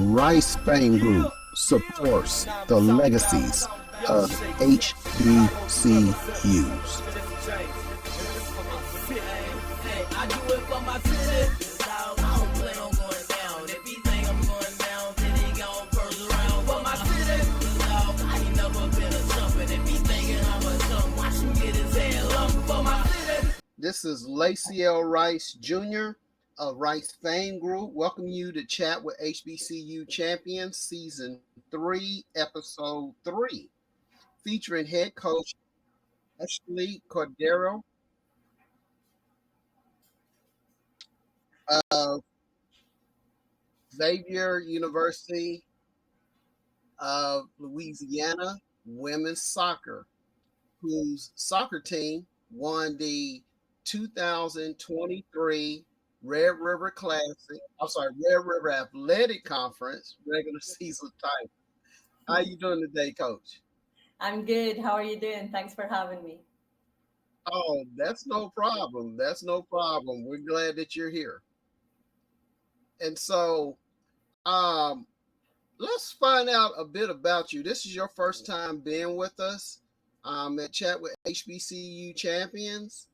Rice Fame Group supports the legacies of HBCUs. This is Lacy L. Rice Jr. of Rice Fame Group. Welcome you to Chat with HBCU Champions, Season 3, Episode 3, featuring head coach Ashley Cordeiro of Xavier University of Louisiana women's soccer, whose soccer team won the 2023 Red River Athletic Conference regular season title. How you doing today, Coach? I'm good. How are you doing? Thanks for having me. Oh, that's no problem. That's no problem. We're glad that you're here. And so, let's find out a bit about you. This is your first time being with us at Chat with HBCU Champions.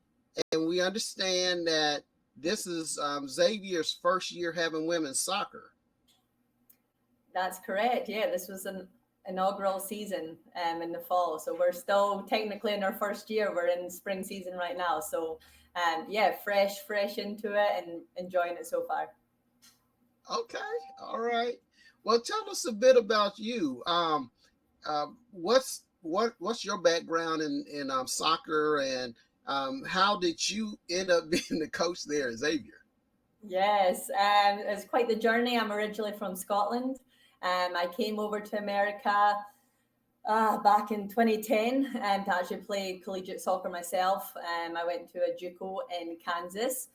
And we understand that this is Xavier's first year having women's soccer. That's correct. Yeah, this was an inaugural season in the fall. So we're still technically in our first year. We're in spring season right now. So yeah, fresh into it and enjoying it so far. Okay. All right. Well, tell us a bit about you. What's your background in soccer, and how did you end up being the coach there at Xavier? Yes, it's quite the journey. I'm originally from Scotland. I came over to America back in 2010 to actually play collegiate soccer myself. I went to a JUCO in Kansas,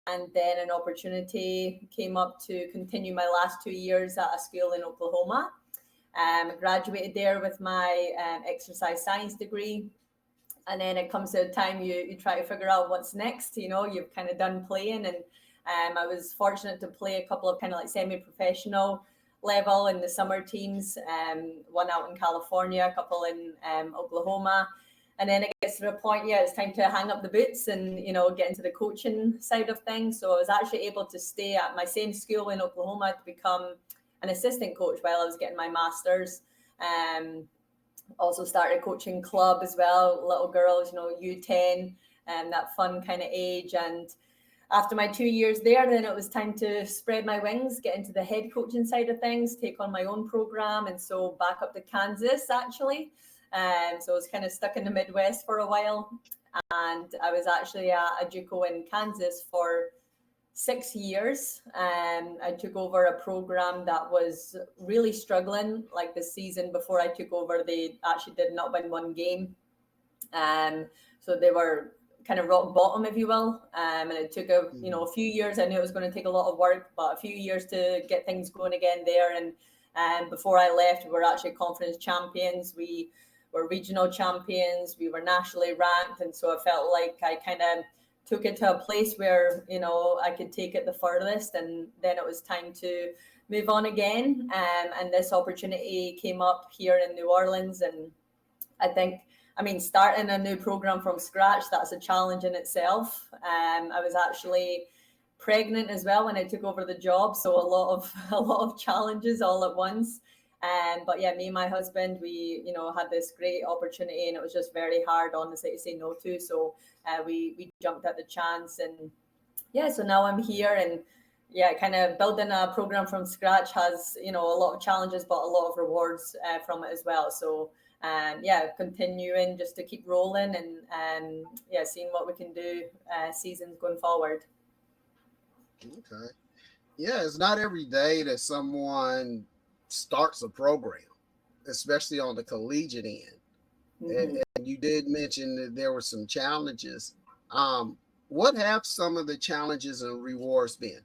and then an opportunity came up to continue my last 2 years at a school in Oklahoma. I graduated there with my exercise science degree. And then it comes to a time you try to figure out what's next. You know, you've kind of done playing, and I was fortunate to play a couple of kind of like semi-professional level in the summer teams, one out in California, a couple in Oklahoma. And then it gets to the point, it's time to hang up the boots and, you know, get into the coaching side of things. So I was actually able to stay at my same school in Oklahoma to become an assistant coach while I was getting my master's. Also started a coaching club as well, little girls, you know, U10, and that fun kind of age. And after my 2 years there, then it was time to spread my wings, get into the head coaching side of things, take on my own program. And so back up to Kansas, actually. So I was kind of stuck in the Midwest for a while. And I was actually at a JUCO in Kansas for 6 years. I took over a program that was really struggling. Like the season before I took over, they actually did not win one game. So they were kind of rock bottom, if you will. And it took a few years. I knew it was going to take a lot of work, but a few years to get things going again there. And before I left, we were actually conference champions. We were regional champions. We were nationally ranked. And so I felt like I kind of took it to a place where, you know, I could take it the furthest, and then it was time to move on again. And this opportunity came up here in New Orleans. And I think, starting a new program from scratch, that's a challenge in itself. I was actually pregnant as well when I took over the job. So a lot of challenges all at once. But yeah, me and my husband, we, you know, had this great opportunity, and it was just very hard, honestly, to say no to. So we jumped at the chance, and yeah, so now I'm here, and yeah, kind of building a program from scratch has, you know, a lot of challenges, but a lot of rewards from it as well. So continuing just to keep rolling, and seeing what we can do seasons going forward. Okay. Yeah, it's not every day that someone starts a program, especially on the collegiate end. Mm-hmm. And you did mention that there were some challenges. What have some of the challenges and rewards been?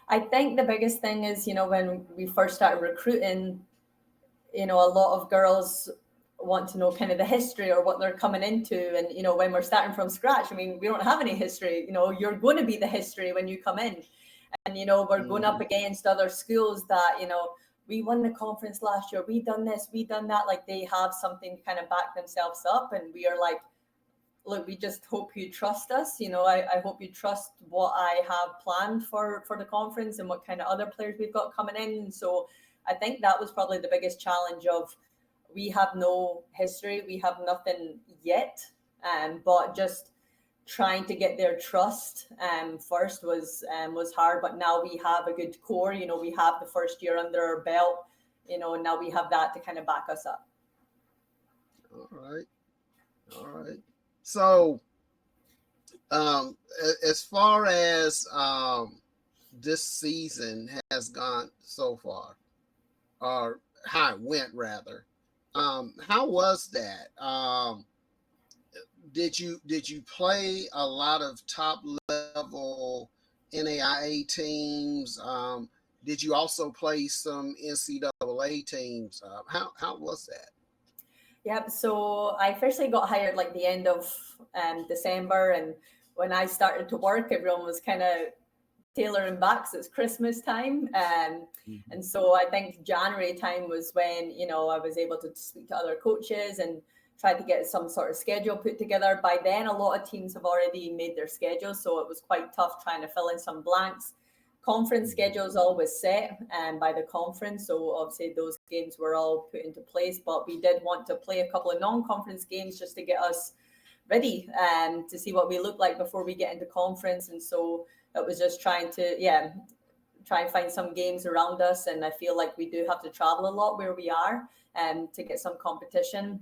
I think the biggest thing is, you know, when we first started recruiting, you know, a lot of girls want to know kind of the history or what they're coming into. And, you know, when we're starting from scratch, we don't have any history. You know, you're going to be the history when you come in. And, we're going up against other schools that, we won the conference last year. We done this, we done that. Like, they have something to kind of back themselves up. And we are like, look, we just hope you trust us. I hope you trust what I have planned for the conference and what kind of other players we've got coming in. And so I think that was probably the biggest challenge of, we have no history, we have nothing yet, but just trying to get their trust first was hard. But now we have a good core. We have the first year under our belt. And now we have that to kind of back us up. All right. So, as far as this season has gone so far, or how it went rather, how was that? Did you play a lot of top level NAIA teams? Did you also play some NCAA teams? How was that? Yeah, so I officially got hired like the end of December, and when I started to work, everyone was kind of tailoring back, so it's Christmas time, and so I think January time was when I was able to speak to other coaches and try to get some sort of schedule put together. By then, a lot of teams have already made their schedules, so it was quite tough trying to fill in some blanks. Conference schedules always set by the conference, so obviously those games were all put into place, but we did want to play a couple of non-conference games just to get us ready to see what we look like before we get into conference. And so it was just trying and find some games around us, and I feel like we do have to travel a lot where we are to get some competition.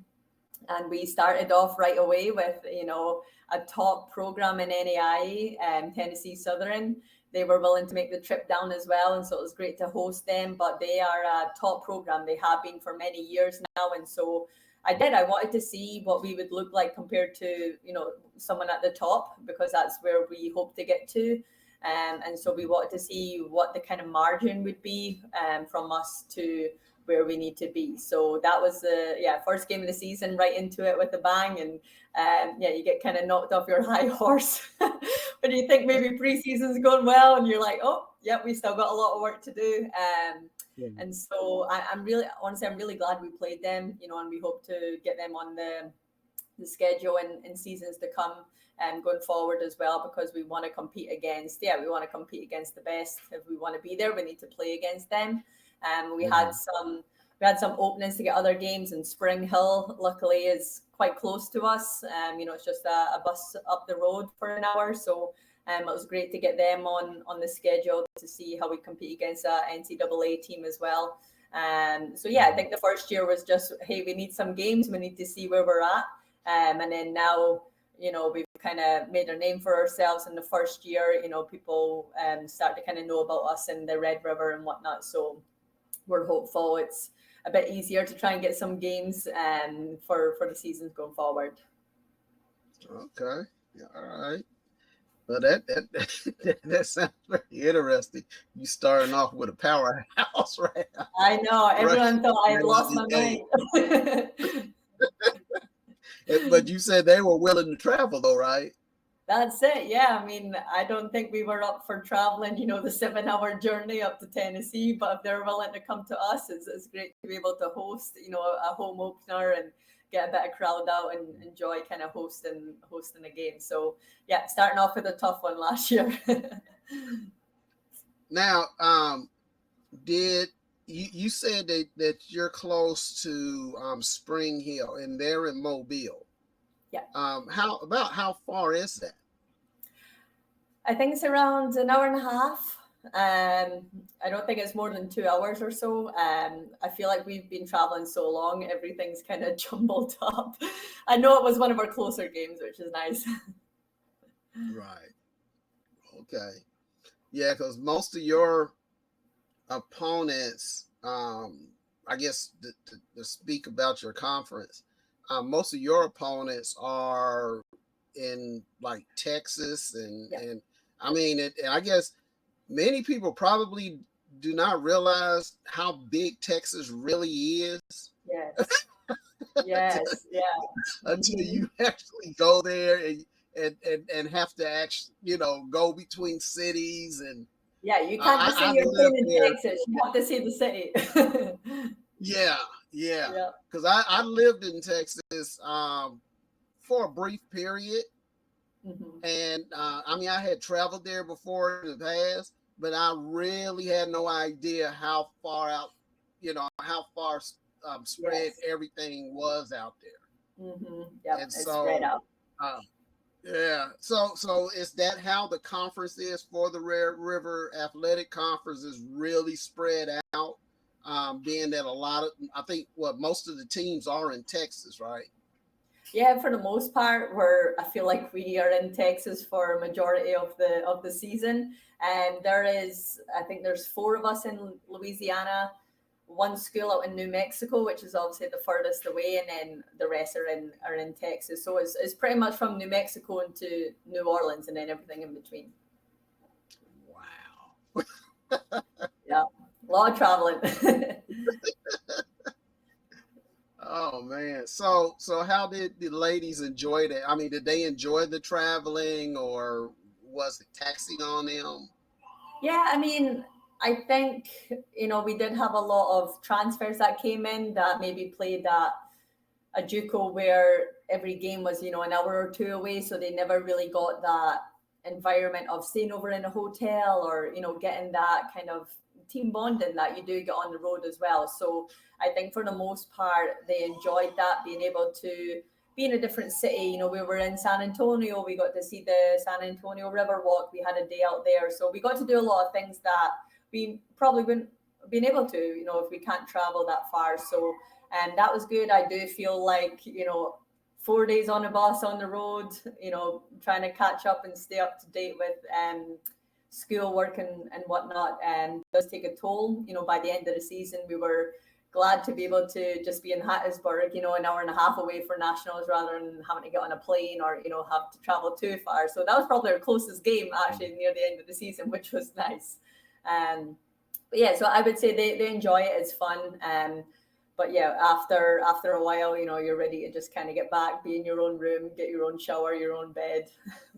And we started off right away with a top program in NAIA, Tennessee Southern. They were willing to make the trip down as well, and so it was great to host them. But they are a top program. They have been for many years now, and so I wanted to see what we would look like compared to someone at the top, because that's where we hope to get to. And so we wanted to see what the kind of margin would be from us to where we need to be. So that was the first game of the season, right into it with a bang. And you get kind of knocked off your high horse when you think maybe preseason's going well, and you're like, oh, yeah, we still got a lot of work to do. And so I'm really glad we played them, and we hope to get them on the schedule in seasons to come and going forward as well, because we want to compete against the best. If we want to be there, we need to play against them. We had some openings to get other games, and Spring Hill luckily is quite close to us. It's just a bus up the road for an hour, so it was great to get them on the schedule to see how we compete against a NCAA team as well. I think the first year was just, hey, we need some games, we need to see where we're at, and then now we've kind of made a name for ourselves in the first year. People start to kind of know about us in the Red River and whatnot, so we're hopeful it's a bit easier to try and get some games for the seasons going forward. Okay. Yeah, all right. Well, that sounds very interesting. You starting off with a powerhouse, right? I know. Everyone thought I had lost my mind. But you said they were willing to travel, though, right? That's it. Yeah. I mean, I don't think we were up for traveling, the 7-hour journey up to Tennessee, but if they're willing to come to us, it's great to be able to host, a home opener and get a bit of crowd out and enjoy kind of hosting a game. So yeah, starting off with a tough one last year. Now, did you said that you're close to Spring Hill and they're in Mobile? Yeah. How far is that? I think it's around an hour and a half. I don't think it's more than 2 hours or so. I feel like we've been traveling so long, everything's kind of jumbled up. I know it was one of our closer games, which is nice. Right. Okay. Yeah, because most of your opponents, I guess to speak about your conference, most of your opponents are in like Texas and I mean, and I guess many people probably do not realize how big Texas really is. Yes. Yes. Yeah. Until you actually go there and have to actually, go between cities and Yeah, you can't just say I've you're playing lived in there. Texas. You have to say the city. Yeah, yeah. Yeah. Because I lived in Texas for a brief period. Hmm. And I mean, I had traveled there before in the past, but I really had no idea how far out, how far spread Yes. everything was out there. Yep. And It's spread so, out. uh, yeah. So is that how the conference is for the Red River Athletic Conference is really spread out? Being that a lot of, I think, what most of the teams are in Texas, right? Yeah, for the most part, I feel like we are in Texas for a majority of the season. And I think there's four of us in Louisiana, one school out in New Mexico, which is obviously the furthest away, and then the rest are in Texas. So it's pretty much from New Mexico into New Orleans, and then everything in between. Wow. Yeah, a lot of traveling. Oh man. So how did the ladies enjoy that? I mean, did they enjoy the traveling or was it taxing on them? Yeah, I mean, I think, we did have a lot of transfers that came in that maybe played at a JUCO where every game was, an hour or two away. So they never really got that environment of staying over in a hotel or, getting that kind of team bonding that you do get on the road as well. So I think for the most part, they enjoyed that, being able to be in a different city. We were in San Antonio. We got to see the San Antonio River Walk. We had a day out there. So we got to do a lot of things that we probably wouldn't been able to, if we can't travel that far. So and that was good. I do feel like 4 days on a bus on the road, trying to catch up and stay up to date with school work and whatnot, and does take a toll. By the end of the season, we were glad to be able to just be in Hattiesburg, an hour and a half away for nationals rather than having to get on a plane or have to travel too far. So that was probably our closest game actually near the end of the season, which was nice. But yeah, so I would say they enjoy it. It's fun. But yeah, after a while, you're ready to just kind of get back, be in your own room, get your own shower, your own bed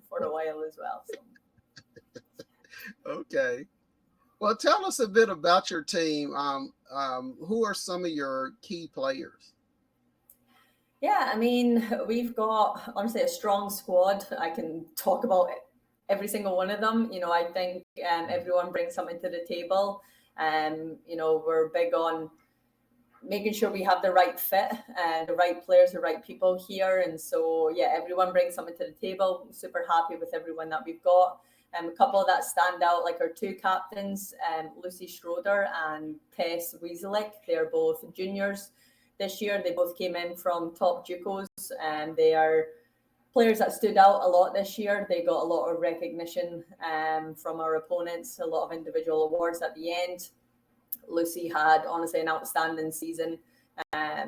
for a while as well. So Okay. Well, tell us a bit about your team. Who are some of your key players? yeah, I mean, we've got honestly a strong squad. I can talk about every single one of them. I think everyone brings something to the table. We're big on making sure we have the right fit and the right players, the right people here. And so, yeah, everyone brings something to the table. I'm super happy with everyone that we've got. A couple that stand out, like our two captains, Lucy Schroeder and Tess Wieselick. They're both juniors this year. They both came in from top JUCOs, and they are players that stood out a lot this year. They got a lot of recognition from our opponents, a lot of individual awards at the end. Lucy had honestly an outstanding season. I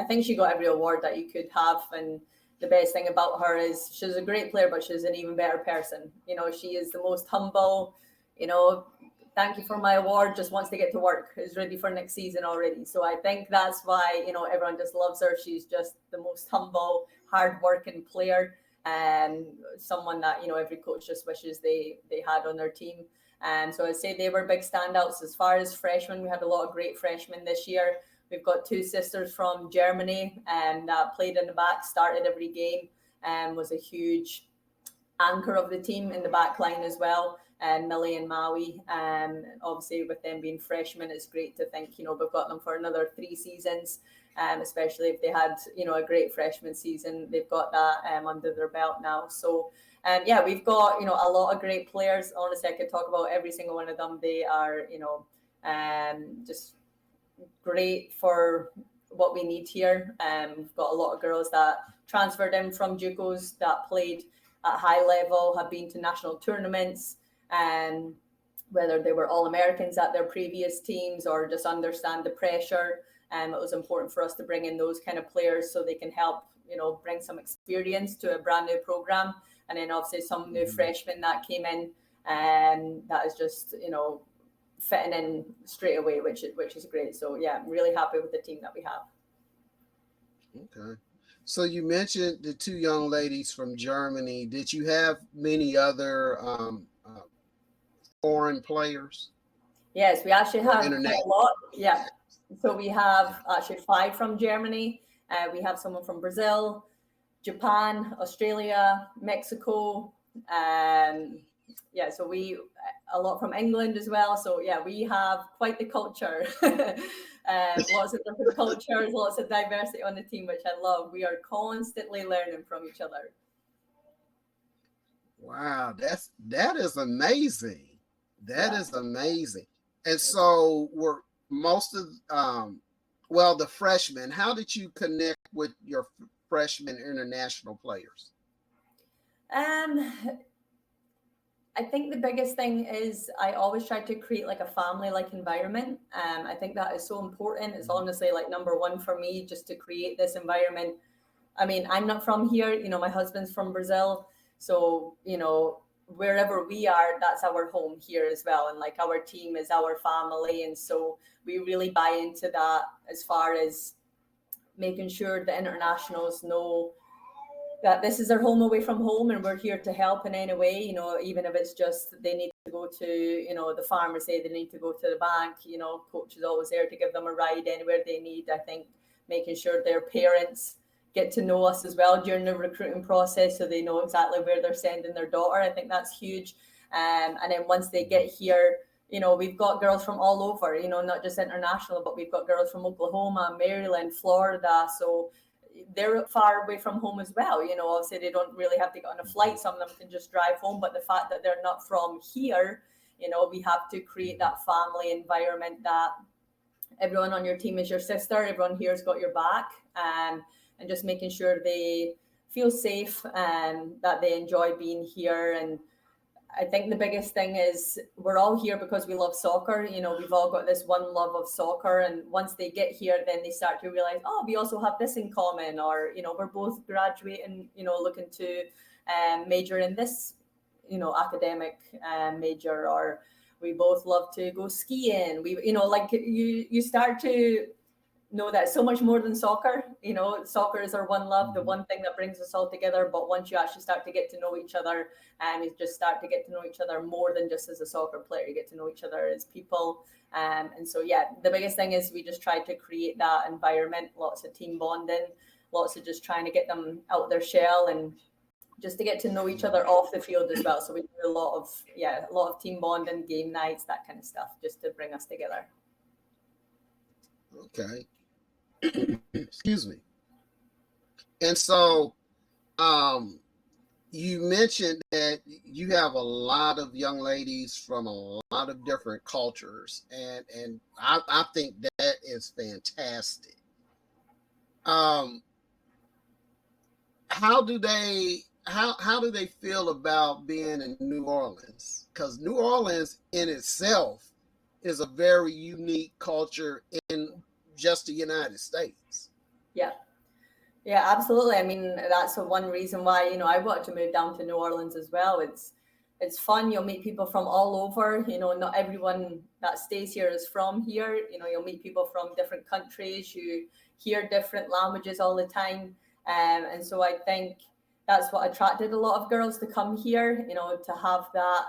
think she got every award that you could have. And the best thing about her is she's a great player, but she's an even better person. She is the most humble, you know, thank you for my award, just wants to get to work, is ready for next season already. So I think that's why, everyone just loves her. She's just the most humble, hard-working player, and someone that, every coach just wishes they had on their team. And so I'd say they were big standouts. As far as freshmen, we had a lot of great freshmen this year. We've got two sisters from Germany that played in the back, started every game, and was a huge anchor of the team in the back line as well. And Millie and Maui, obviously with them being freshmen, it's great to think, we've got them for another 3 seasons, especially if they had, a great freshman season. They've got that under their belt now. So yeah, we've got, a lot of great players. Honestly, I could talk about every single one of them. They are, just great for what we need here. We've got a lot of girls that transferred in from JUCOs that played at high level, have been to national tournaments, and whether they were All-Americans at their previous teams or just understand the pressure. It was important for us to bring in those kind of players so they can help, bring some experience to a brand new program. And then obviously some new freshmen that came in, and that is just, fitting in straight away, which is great. So yeah, I'm really happy with the team that we have. Okay. So you mentioned the two young ladies from Germany. Did you have many other foreign players? Yes, we actually have quite International. a lot. Yeah. So we have actually 5 from Germany. We have someone from Brazil, Japan, Australia, Mexico. Yeah, so we a lot from England as well. So yeah, we have quite the culture. Lots of different cultures, lots of diversity on the team, which I love. We are constantly learning from each other. Wow, that is amazing. That Yeah. is amazing. And so were most of well, the freshmen, how did you connect with your freshman international players? Um, I think the biggest thing is I always try to create like a family like environment. I think that is so important. It's honestly like number one for me, just to create this environment. I mean, I'm not from here, my husband's from Brazil. So, wherever we are, that's our home here as well. And like our team is our family. And so we really buy into that as far as making sure the internationals know that this is their home away from home and we're here to help in any way, even if it's just they need to go to, the farmers say they need to go to the bank, coach is always there to give them a ride anywhere they need. I think making sure their parents get to know us as well during the recruiting process so they know exactly where they're sending their daughter. I think that's huge. And then once they get here, we've got girls from all over, not just international, but we've got girls from Oklahoma, Maryland, Florida. So they're far away from home as well. Obviously they don't really have to get on a flight. Some of them can just drive home. But the fact that they're not from here, we have to create that family environment that everyone on your team is your sister. Everyone here's got your back. And just making sure they feel safe and that they enjoy being here. And I think the biggest thing is we're all here because we love soccer. We've all got this one love of soccer. And once they get here, then they start to realize, oh, we also have this in common. Or, we're both graduating, looking to major in this, academic major. Or we both love to go skiing. Like you start to know that so much more than soccer. Soccer is our one love, the one thing that brings us all together. But once you actually start to get to know each other, you just start to get to know each other more than just as a soccer player. You get to know each other as people. And so, yeah, the biggest thing is we just try to create that environment, lots of team bonding, lots of just trying to get them out their shell and just to get to know each other off the field as well. So we do a lot of team bonding, game nights, that kind of stuff, just to bring us together. Okay. Excuse me. And so you mentioned that you have a lot of young ladies from a lot of different cultures, and I think that is fantastic. How do they feel about being in New Orleans? Because New Orleans in itself is a very unique culture in just the United States. Yeah. Yeah, absolutely. I mean, that's the one reason why, I want to move down to New Orleans as well. It's fun. You'll meet people from all over. Not everyone that stays here is from here. You'll meet people from different countries. You hear different languages all the time. And so I think that's what attracted a lot of girls to come here, to have that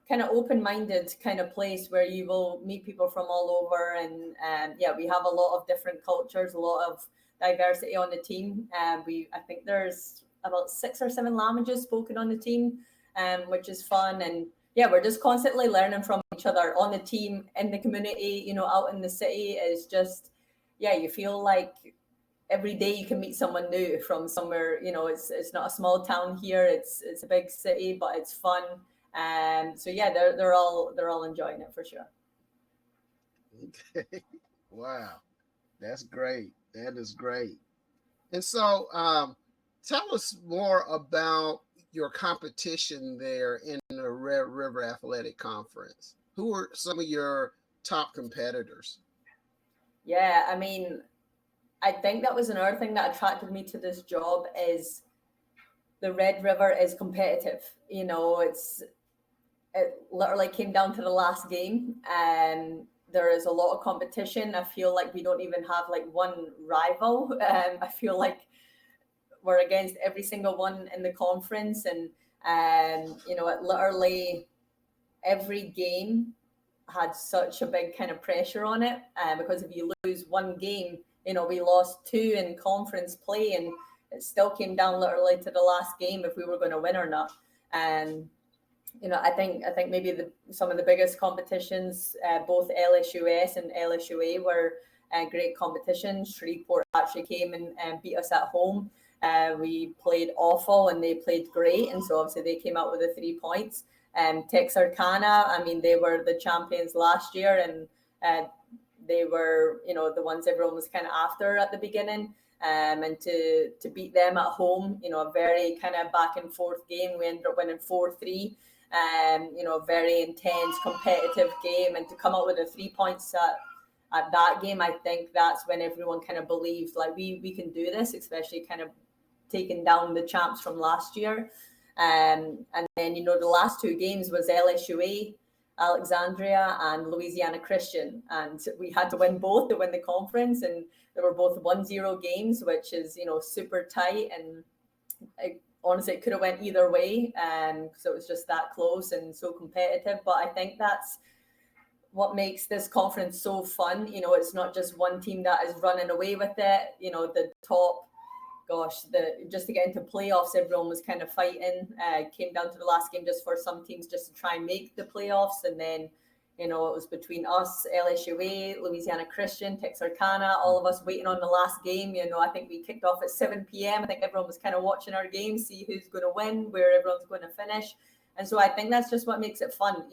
kind of open-minded kind of place where you will meet people from all over. And yeah, we have a lot of different cultures, a lot of diversity on the team. I think there's about 6 or 7 languages spoken on the team, which is fun. And yeah, we're just constantly learning from each other on the team, in the community, out in the city. Is just, yeah, you feel like every day you can meet someone new from somewhere. It's not a small town here. It's a big city, but it's fun. So yeah, they're all enjoying it for sure. Okay. Wow. That's great. That is great. And so tell us more about your competition there in the Red River Athletic Conference. Who are some of your top competitors? Yeah, I mean, I think that was another thing that attracted me to this job is the Red River is competitive. It literally came down to the last game, and there is a lot of competition. I feel like we don't even have like one rival. I feel like we're against every single one in the conference, and it literally every game had such a big kind of pressure on it, because if you lose one game, we lost two in conference play, and it still came down literally to the last game if we were going to win or not. And I think maybe some of the biggest competitions, both LSUS and LSUA, were great competitions. Shreveport actually came and beat us at home. We played awful and they played great, and so obviously they came out with the 3 points. Texarkana, I mean, they were the champions last year, and they were, the ones everyone was kind of after at the beginning. And to beat them at home, a very kind of back and forth game. We ended up winning 4-3. A very intense, competitive game, and to come out with the 3 points at that game, I think that's when everyone kind of believed like we can do this, especially kind of taking down the champs from last year. And then, the last two games was LSUA, Alexandria, and Louisiana Christian. And we had to win both to win the conference. And they were both 1-0 games, which is, super tight. And honestly, it could have went either way. So it was just that close and so competitive. But I think that's what makes this conference so fun. It's not just one team that is running away with it. The top, just to get into playoffs, everyone was kind of fighting. Came down to the last game just for some teams just to try and make the playoffs. And then, it was between us, LSUA, Louisiana Christian, Texarkana, all of us waiting on the last game. I think we kicked off at 7 p.m. I think everyone was kind of watching our game, see who's going to win, where everyone's going to finish. And so I think that's just what makes it fun.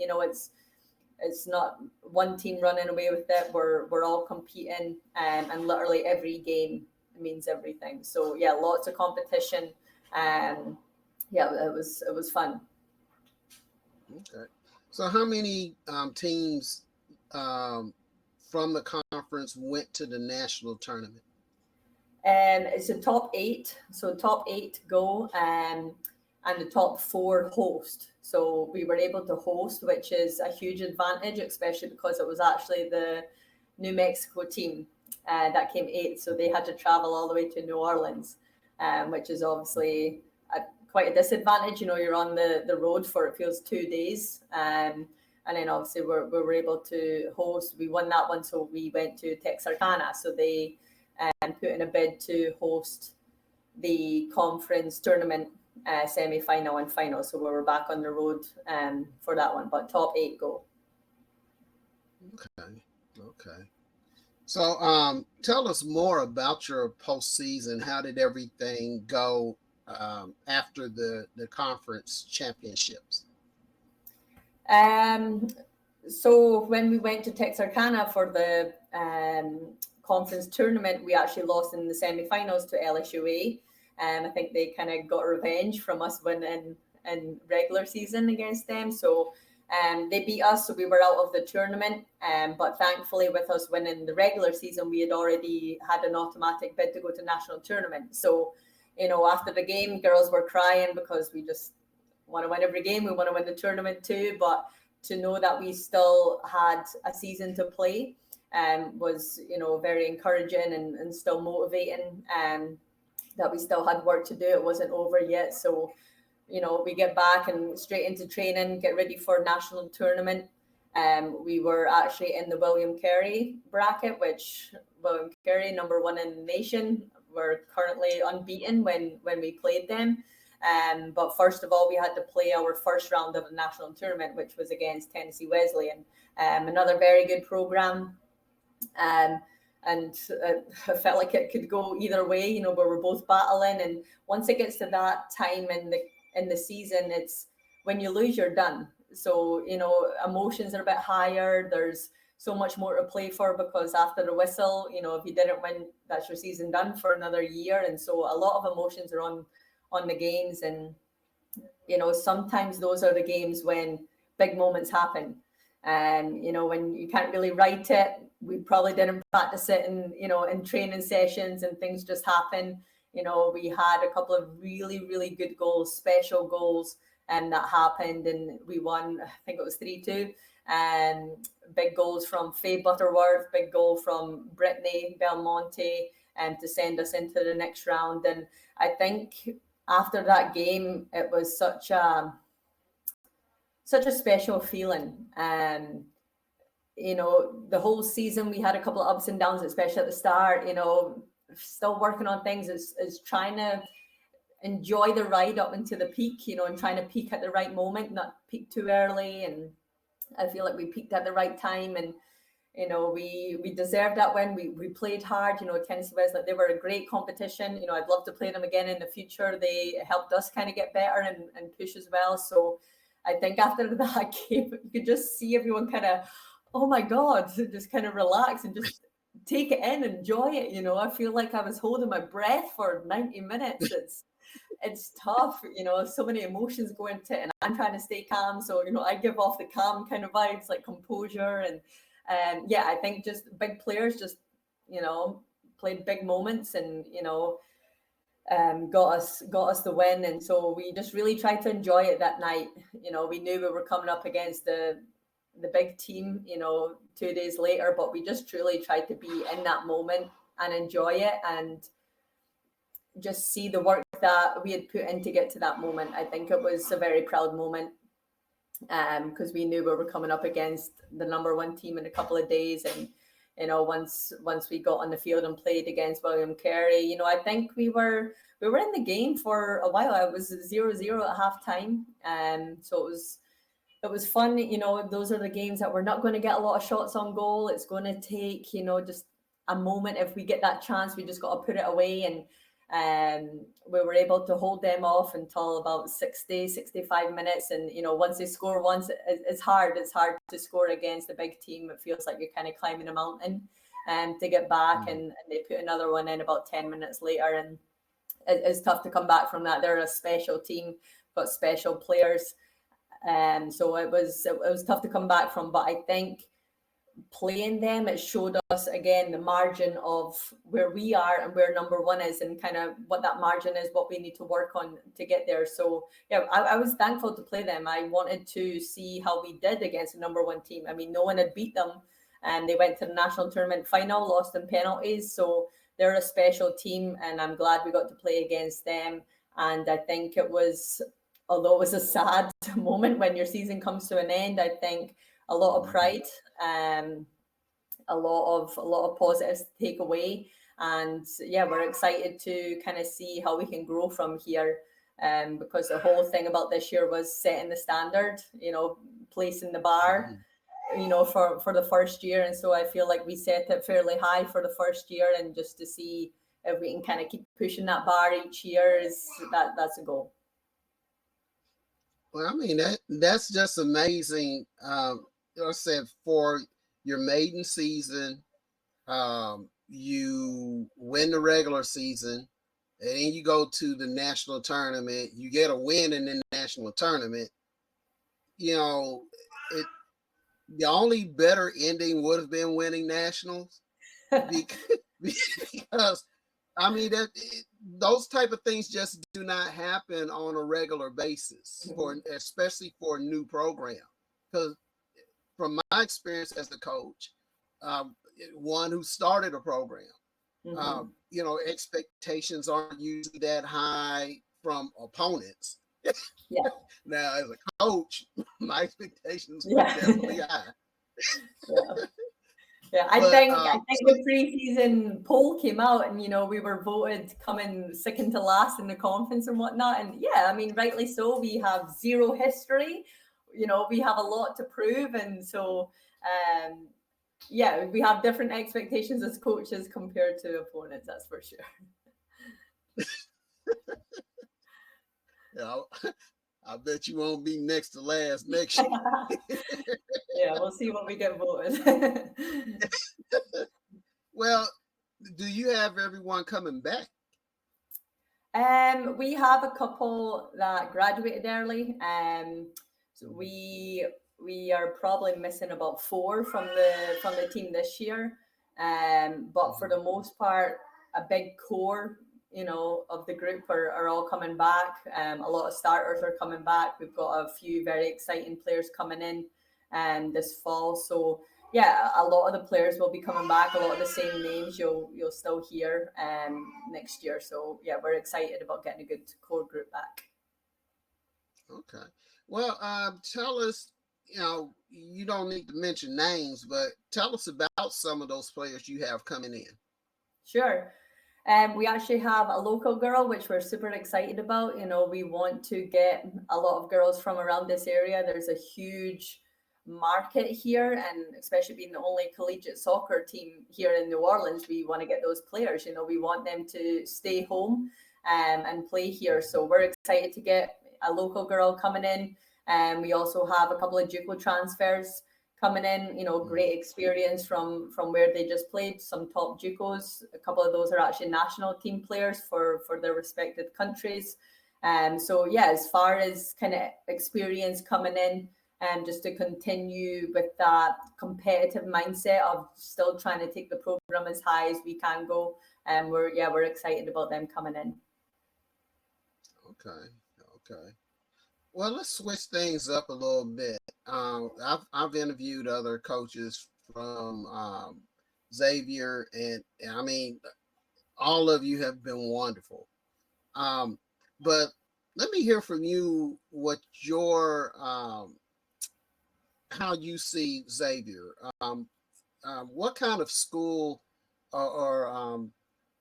It's not one team running away with it. We're all competing, and literally every game means everything. So yeah, lots of competition. Yeah, it was fun. Okay. So how many teams from the conference went to the national tournament? It's a top 8. So top 8 go, and the top 4 host. So we were able to host, which is a huge advantage, especially because it was actually the New Mexico team that came 8th. So they had to travel all the way to New Orleans, which is obviously quite a disadvantage. You're on the road for, it feels, 2 days. And then obviously we were able to host. We won that one, so we went to Texarkana. So they put in a bid to host the conference tournament semi-final and final. So we were back on the road for that one, but top 8 go. Okay. So tell us more about your postseason. How did everything go after the conference championships? So when we went to Texarkana for the conference tournament, we actually lost in the semi-finals to LSUA. I think they kind of got revenge from us winning in regular season against them. So they beat us, so we were out of the tournament. But thankfully, with us winning the regular season, we had already had an automatic bid to go to national tournament. So, after the game, girls were crying because we just want to win every game. We want to win the tournament too. But to know that we still had a season to play was, very encouraging and still motivating. That we still had work to do. It wasn't over yet. So, we get back and straight into training, get ready for national tournament. We were actually in the William Carey bracket, which William Carey, number 1 in the nation, were currently unbeaten when we played them. But first of all, we had to play our first round of the national tournament, which was against Tennessee Wesleyan, another very good program. And I felt like it could go either way, where we're both battling. And once it gets to that time in the season, it's when you lose, you're done. So, emotions are a bit higher. There's so much more to play for, because after the whistle, if you didn't win, that's your season done for another year. And so a lot of emotions are on the games. And, sometimes those are the games when big moments happen. And, when you can't really write it, we probably didn't practice it in training sessions, and things just happen. We had a couple of really, really good goals, special goals, and that happened, and we won. I think it was 3-2. And big goals from Faye Butterworth, big goal from Brittany Belmonte, and to send us into the next round. And I think after that game, it was such a such a special feeling. The whole season we had a couple of ups and downs, especially at the start. Still working on things, is trying to enjoy the ride up into the peak, and trying to peak at the right moment, not peak too early. And I feel like we peaked at the right time, and we deserved that win. We played hard. Tennessee Wesleyan, they were a great competition. I'd love to play them again in the future. They helped us kind of get better and push as well. So I think after that game, you could just see everyone kind of, oh my God, just kind of relax and just take it in, enjoy it. I feel like I was holding my breath for 90 minutes. It's tough, so many emotions go into it, and I'm trying to stay calm. So, I give off the calm kind of vibes, like composure. And I think just big players just, played big moments and, got us the win. And so we just really tried to enjoy it that night. We knew we were coming up against the big team, 2 days later, but we just truly tried to be in that moment and enjoy it and just see the work that we had put in to get to that moment. I think it was a very proud moment, because we knew we were coming up against the number one team in a couple of days. And once we got on the field and played against William Carey, I think we were in the game for a while. It was 0-0 at halftime, so it was fun. Those are the games that we're not going to get a lot of shots on goal. It's going to take just a moment. If we get that chance, we just got to put it away. And we were able to hold them off until about 65 minutes. And, once they score once, it's hard to score against a big team. It feels like you're kind of climbing a mountain to get back. And they put another one in about 10 minutes later. And it's tough to come back from that. They're a special team, got special players. So it was tough to come back from. But I think playing them, it showed us again the margin of where we are and where number one is, and kind of what that margin is, what we need to work on to get there. So I was thankful to play them. I wanted to see how we did against the number one team. I mean, no one had beat them, and they went to the national tournament final, lost in penalties. So they're a special team, and I'm glad we got to play against them. And I think although it was a sad moment when your season comes to an end, I think a lot of pride, a lot of positives to take away. And we're excited to kind of see how we can grow from here, because the whole thing about this year was setting the standard, placing the bar, for the first year. And so I feel like we set it fairly high for the first year, and just to see if we can kind of keep pushing that bar each year, that's a goal. Well, I mean, that's just amazing. I said, for your maiden season, you win the regular season, and then you go to the national tournament. You get a win in the national tournament. The only better ending would have been winning nationals, because I mean those type of things just do not happen on a regular basis, especially for a new program. Because from my experience as a coach, one who started a program, expectations aren't usually that high from opponents. Yeah. Now, as a coach, my expectations were definitely high. I think the preseason poll came out, and we were voted coming second to last in the conference and whatnot. And I mean, rightly so. We have zero history. We have a lot to prove, and so we have different expectations as coaches compared to opponents. That's for sure. I bet you won't be next to last next year. We'll see what we get voted. Well, do you have everyone coming back? We have a couple that graduated early. So we are probably missing about 4 from the team this year. But for the most part, a big core, of the group are all coming back. A lot of starters are coming back. We've got a few very exciting players coming in this fall. So a lot of the players will be coming back. A lot of the same names you'll still hear next year. So we're excited about getting a good core group back. Okay. Well, tell us, you don't need to mention names, but tell us about some of those players you have coming in. Sure. We actually have a local girl, which we're super excited about. We want to get a lot of girls from around this area. There's a huge market here, and especially being the only collegiate soccer team here in New Orleans, we want to get those players. We want them to stay home and play here. So we're excited to get a local girl coming in. And we also have a couple of JUCO transfers coming in, great experience from where they just played, some top JUCOs. A couple of those are actually national team players for their respective countries. So yeah, as far as kind of experience coming in, and just to continue with that competitive mindset of still trying to take the program as high as we can go. And we're excited about them coming in. Okay. Well, let's switch things up a little bit. I've interviewed other coaches from Xavier, and I mean, all of you have been wonderful. But let me hear from you what your how you see Xavier. What kind of school or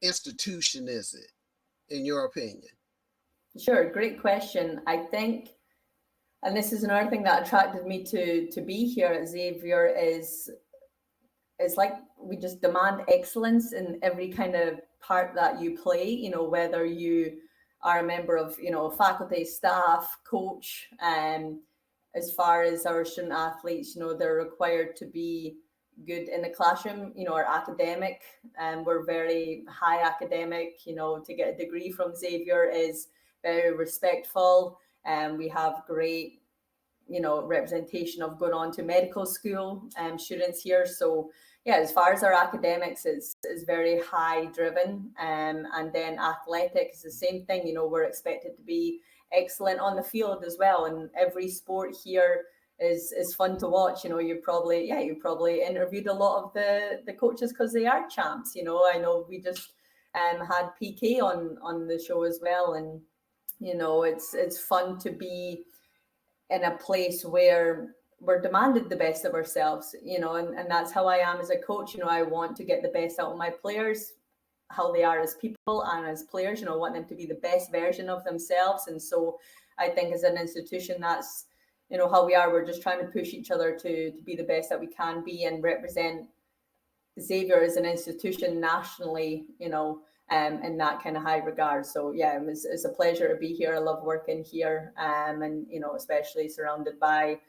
institution is it, in your opinion? Sure, great question. I think, and this is another thing that attracted me to be here at Xavier, is it's like we just demand excellence in every kind of part that you play, whether you are a member of, faculty, staff, coach, and as far as our student athletes, they're required to be good in the classroom, our academic, and we're very high academic, to get a degree from Xavier is very respectful, and we have great representation of going on to medical school students here. So yeah, as far as our academics is very high driven, and then athletics is the same thing. We're expected to be excellent on the field as well, and every sport here is fun to watch. You probably interviewed a lot of the coaches because they are champs. I know we just had PK on the show as well, and it's fun to be in a place where we're demanded the best of ourselves, and that's how I am as a coach. I want to get the best out of my players, how they are as people and as players, want them to be the best version of themselves. And so I think as an institution, that's, how we are. We're just trying to push each other to be the best that we can be and represent Xavier as an institution nationally, in that kind of high regard. So yeah, it's a pleasure to be here. I love working here, and especially surrounded by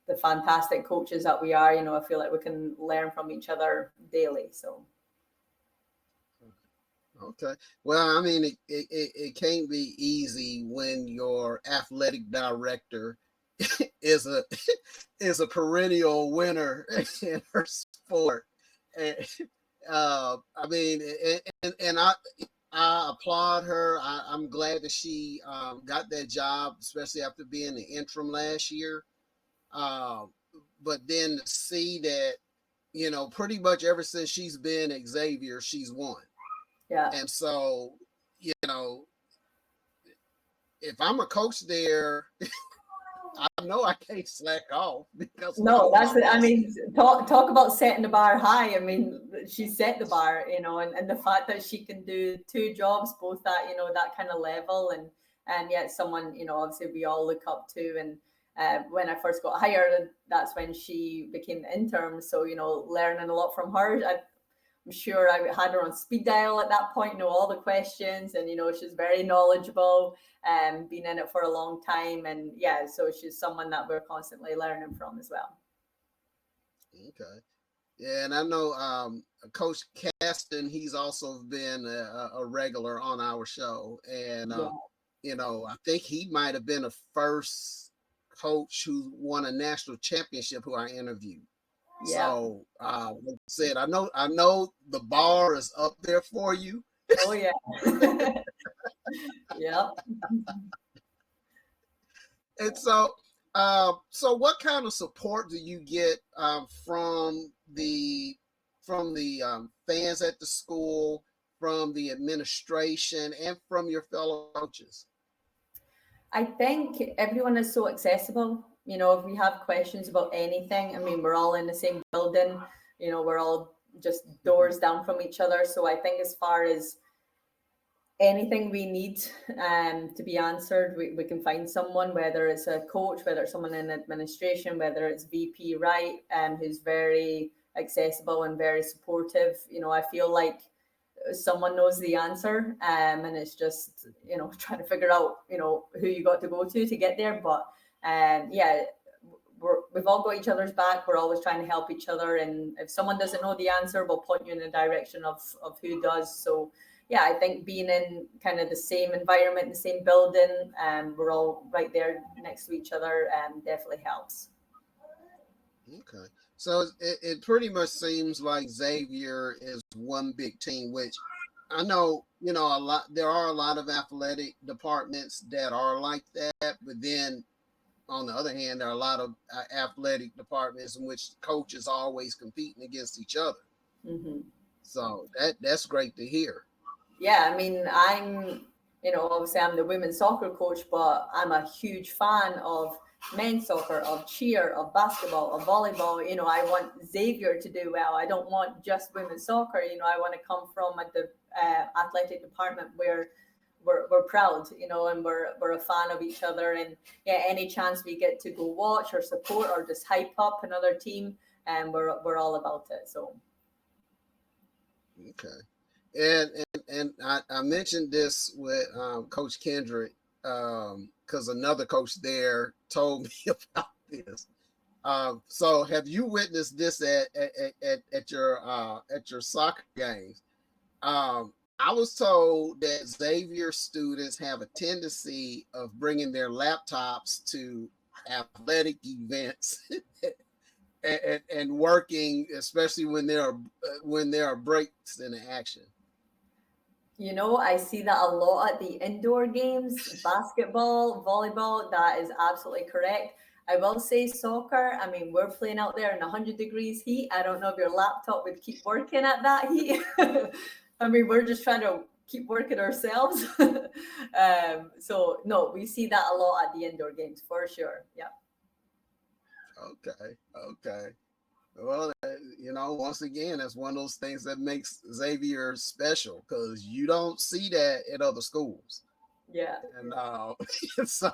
the fantastic coaches that we are. I feel like we can learn from each other daily. So Okay. Well, I mean, it can't be easy when your athletic director is a is a perennial winner in her sport. And, I mean, and I applaud her. I'm glad that she got that job, especially after being the interim last year. Um, but then to see that, pretty much ever since she's been at Xavier, she's won. yeah. And so, if I'm a coach there, I know I can't slack off because No, that's it. I mean, talk about setting the bar high. I mean, she set the bar, and the fact that she can do two jobs, both at, that kind of level, and yet someone, obviously we all look up to. And when I first got hired, that's when she became the interim. So, learning a lot from her. I'm sure I had her on speed dial at that point, all the questions, and she's very knowledgeable and been in it for a long time. And yeah, so she's someone that we're constantly learning from as well. Okay. Yeah, and I know Coach Caston, he's also been a regular on our show. And I think he might have been the first coach who won a national championship who I interviewed. Yeah. So like I said, I know the bar is up there for you. Oh yeah. Yeah. And so what kind of support do you get from the fans at the school, from the administration, and from your fellow coaches? I think everyone is so accessible. You know, if we have questions about anything, I mean, we're all in the same building, you know, we're all just doors down from each other. So I think as far as anything we need to be answered, we can find someone, whether it's a coach, whether it's someone in administration, whether it's VP Wright, who's very accessible and very supportive. You know, I feel like someone knows the answer, and it's just, you know, trying to figure out, you know, who you got to go to get there. But yeah, we've all got each other's back. We're always trying to help each other, and if someone doesn't know the answer, we'll point you in the direction of who does. So yeah, I think being in kind of the same environment, the same building, we're all right there next to each other, definitely helps. Okay. So it pretty much seems like Xavier is one big team, which I know, a lot, there are a lot of athletic departments that are like that, but then on the other hand, there are a lot of athletic departments in which coaches are always competing against each other. Mm-hmm. So that's great to hear. Yeah, I mean, obviously I'm the women's soccer coach, but I'm a huge fan of men's soccer, of cheer, of basketball, of volleyball. You know, I want Xavier to do well. I don't want just women's soccer. You know, I want to come from the athletic department where we're proud, you know, and we're a fan of each other. And yeah, any chance we get to go watch or support or just hype up another team, and we're all about it. So Okay. And I mentioned this with Coach Kendrick because another coach there told me about this. So have you witnessed this at your soccer games? I was told that Xavier students have a tendency of bringing their laptops to athletic events and working, especially when there are breaks in the action. you know, I see that a lot at the indoor games, basketball, volleyball. That is absolutely correct. I will say soccer. I mean, we're playing out there in 100 degrees heat. I don't know if your laptop would keep working at that heat. I mean, we're just trying to keep working ourselves. So, no, we see that a lot at the indoor games for sure. Yeah. Okay, okay. Well, once again, that's one of those things that makes Xavier special because you don't see that at other schools. Yeah. And so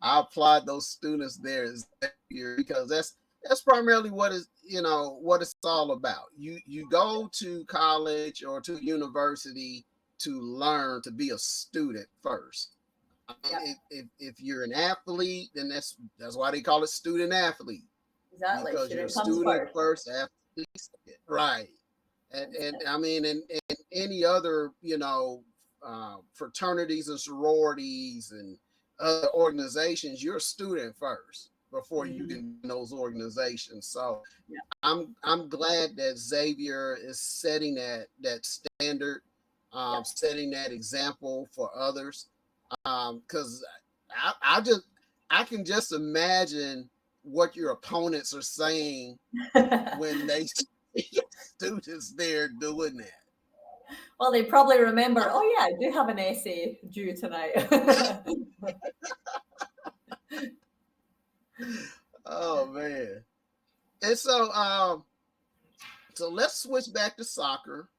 I applaud those students there at Xavier because that's primarily what it's all about. You go to college or to university to learn to be a student first. I Yeah. mean, if you're an athlete, then that's why they call it student athlete Exactly. because you're a Student comes student first. first, athlete second. Right. And I mean, in any other, fraternities and sororities and other organizations, you're a student first before you Mm-hmm. can in those organizations. So Yeah. I'm glad that Xavier is setting that standard, Yeah. setting that example for others. Because I just I can just imagine what your opponents are saying when they see students there doing that. Well, they probably remember, oh, yeah, I do have an essay due tonight. Oh man. And so let's switch back to soccer.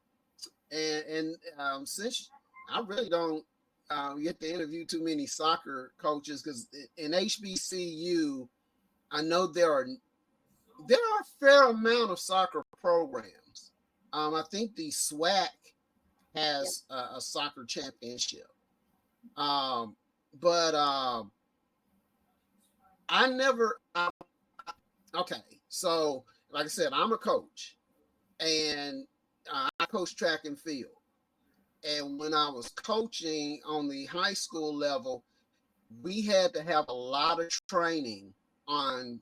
And since I really don't get to interview too many soccer coaches because in HBCU, I know there are a fair amount of soccer programs. I think the SWAC Yeah. has a soccer championship. Um, but I never. Okay, so like I said, I'm a coach, and I coach track and field. And when I was coaching on the high school level, we had to have a lot of training on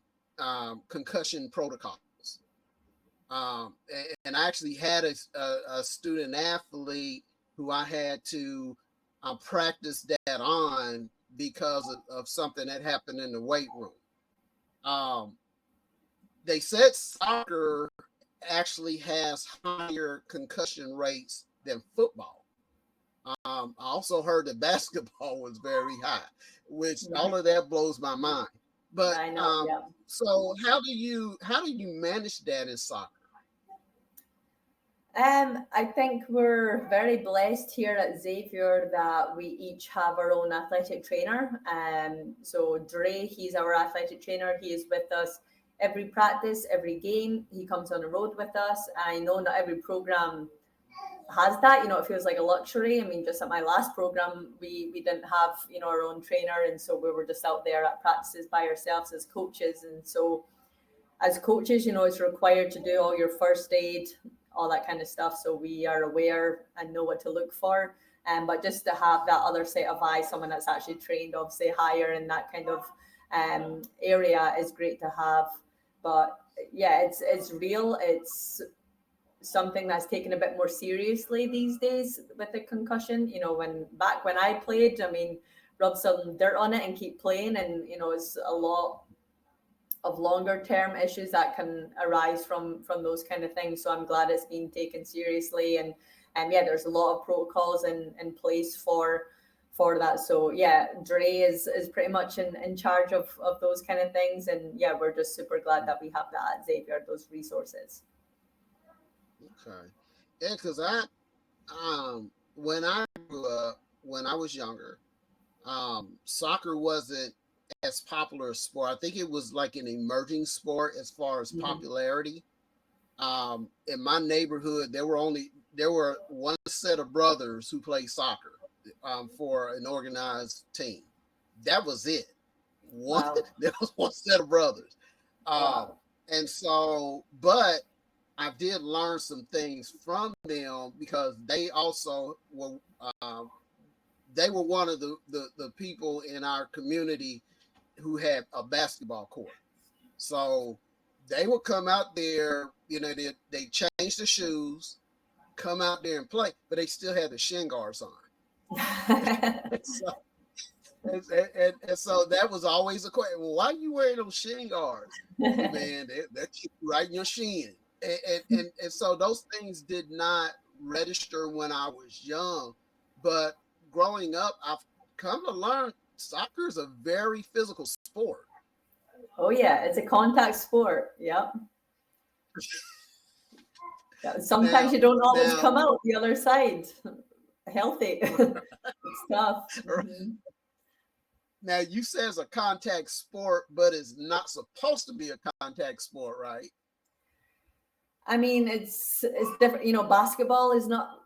concussion protocols. And I actually had a student athlete who I had to practice that on because of something that happened in the weight room. Um, they said soccer actually has higher concussion rates than football. I also heard that basketball was very high, which Right. all of that blows my mind. But I know, yeah. so how do you manage that in soccer? I think we're very blessed here at Xavier that we each have our own athletic trainer. So Dre, he's our athletic trainer. He is with us every practice, every game. He comes on the road with us. I know not every program has that. It feels like a luxury. I mean, just at my last program, we didn't have our own trainer, and so we were just out there at practices by ourselves as coaches. And so as coaches, it's required to do all your first aid, all that kind of stuff. So we are aware and know what to look for. But just to have that other set of eyes, someone that's actually trained, obviously higher in that kind of area, is great to have. But yeah, it's real. It's something that's taken a bit more seriously these days with the concussion. When I played, I mean, rub some dirt on it and keep playing, and it's a lot of longer term issues that can arise from those kind of things. So I'm glad it's being taken seriously, and yeah, there's a lot of protocols in place for that. So yeah, Dre is pretty much in charge of those kind of things, and yeah, we're just super glad that we have that at Xavier, those resources. Okay. Yeah, because when I grew up, when I was younger, soccer wasn't as popular a sport. I think it was like an emerging sport as far as Mhm. popularity. In my neighborhood, there were one set of brothers who played soccer for an organized team. That was it. One Wow. there was one set of brothers, um, Wow. and so, but I did learn some things from them because um, they were one of the people in our community who had a basketball court. So they would come out there, they change the shoes, come out there and play, but they still had the shin guards on. So, and so that was always a question. Well, why are you wearing those shin guards? Hey man, they keep you right in your shin. And so those things did not register when I was young. But growing up, I've come to learn soccer is a very physical sport. Oh yeah, it's a contact sport. Yep. Yeah, sometimes Now, you don't always now, come out the other side healthy. It's tough. Mhm. now you say it's a contact sport, but it's not supposed to be a contact sport, right? I mean, it's different. Basketball is not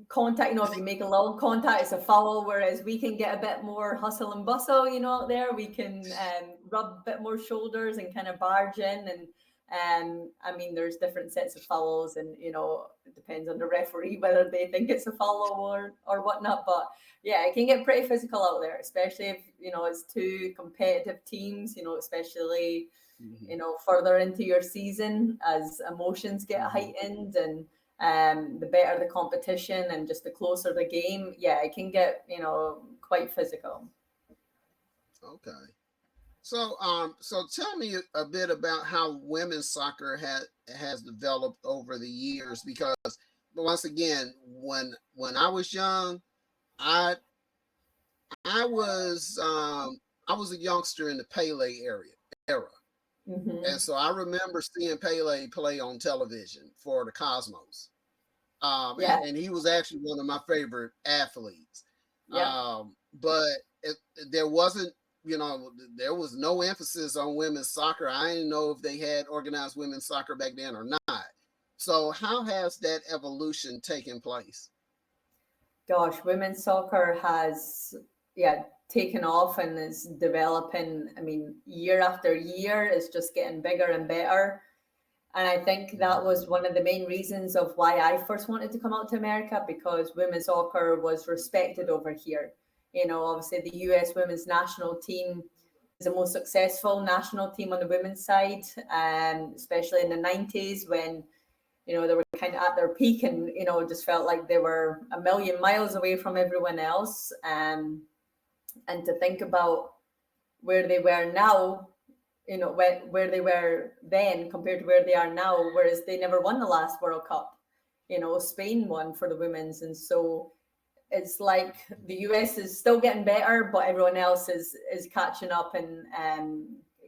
contact. If you make a little contact, it's a foul. Whereas we can get a bit more hustle and bustle. Out there we can rub a bit more shoulders and kind of barge in. And I mean, there's different sets of fouls, and it depends on the referee whether they think it's a foul or whatnot. But yeah, it can get pretty physical out there, especially if it's two competitive teams. Especially Mm-hmm. further into your season as emotions get Mm-hmm. heightened, and the better the competition and just the closer the game, yeah, it can get, quite physical. Okay. So tell me a bit about how women's soccer has developed over the years. Because once again, when I was young, I I was I was a youngster in the Pele era, and Hmm. so I remember seeing Pele play on television for the Cosmos. Yeah. And he was actually one of my favorite athletes. Yep. But there wasn't, there was no emphasis on women's soccer. I didn't know if they had organized women's soccer back then or not. So how has that evolution taken place? Gosh, women's soccer has, yeah, taken off and is developing. I mean, year after year, it's just getting bigger and better. And I think that Mm-hmm. was one of the main reasons of why I first wanted to come out to America, because women's soccer was respected over here. Obviously the US women's national team is the most successful national team on the women's side, especially in the 90s when, they were kind of at their peak, and, just felt like they were a million miles away from everyone else. And to think about where they were now, where they were then compared to where they are now, whereas they never won the last World Cup. Spain won for the women's, and so it's like the US is still getting better, but everyone else is catching up and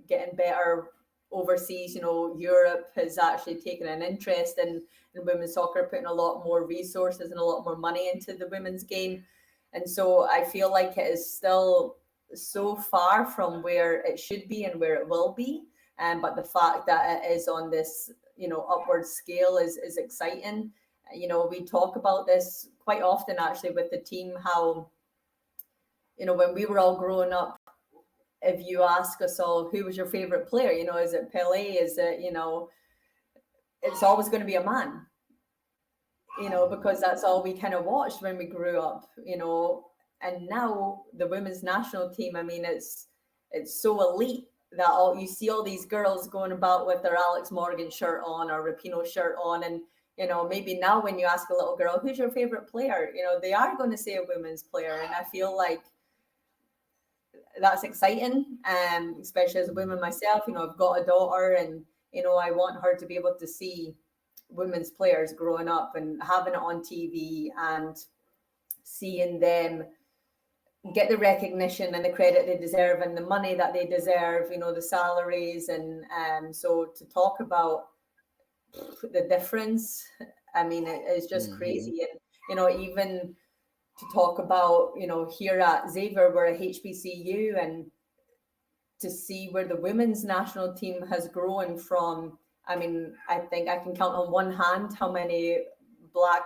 getting better overseas. You know, Europe has actually taken an interest in women's soccer, putting a lot more resources and a lot more money into the women's game. And so I feel like it is still so far from where it should be and where it will be. But the fact that it is on this, you know, upward scale is exciting. You know, we talk about this quite often actually with the team, how, you know, when we were all growing up, if you ask us all, who was your favorite player? You know, is it Pele? Is it, you know, it's always going to be a man, you know, because that's all we kind of watched when we grew up, you know. And now the women's national team, I mean, it's so elite that all you see all these girls going about with their Alex Morgan shirt on or Rapinoe shirt on. And, you know, maybe now when you ask a little girl, who's your favorite player? You know, they are going to say a women's player. And I feel like that's exciting, especially as a woman myself. You know, I've got a daughter, and you know, I want her to be able to see women's players growing up and having it on TV and seeing them get the recognition and the credit they deserve and the money that they deserve, you know, the salaries. And so to talk about the difference, I mean, it is just crazy. And you know, even to talk about, you know, here at Xavier, we're a HBCU, and to see where the women's national team has grown from. I mean, I think I can count on one hand how many Black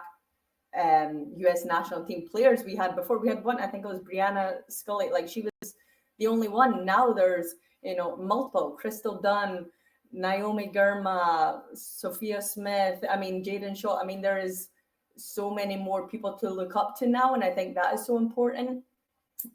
US national team players we had before. We had one, I think it was Brianna Scully, like she was the only one. Now there's, you know, multiple: Crystal Dunn, Naomi Girma, Sophia Smith, I mean, Jaden Shaw. I mean, there is so many more people to look up to now, and I think that is so important.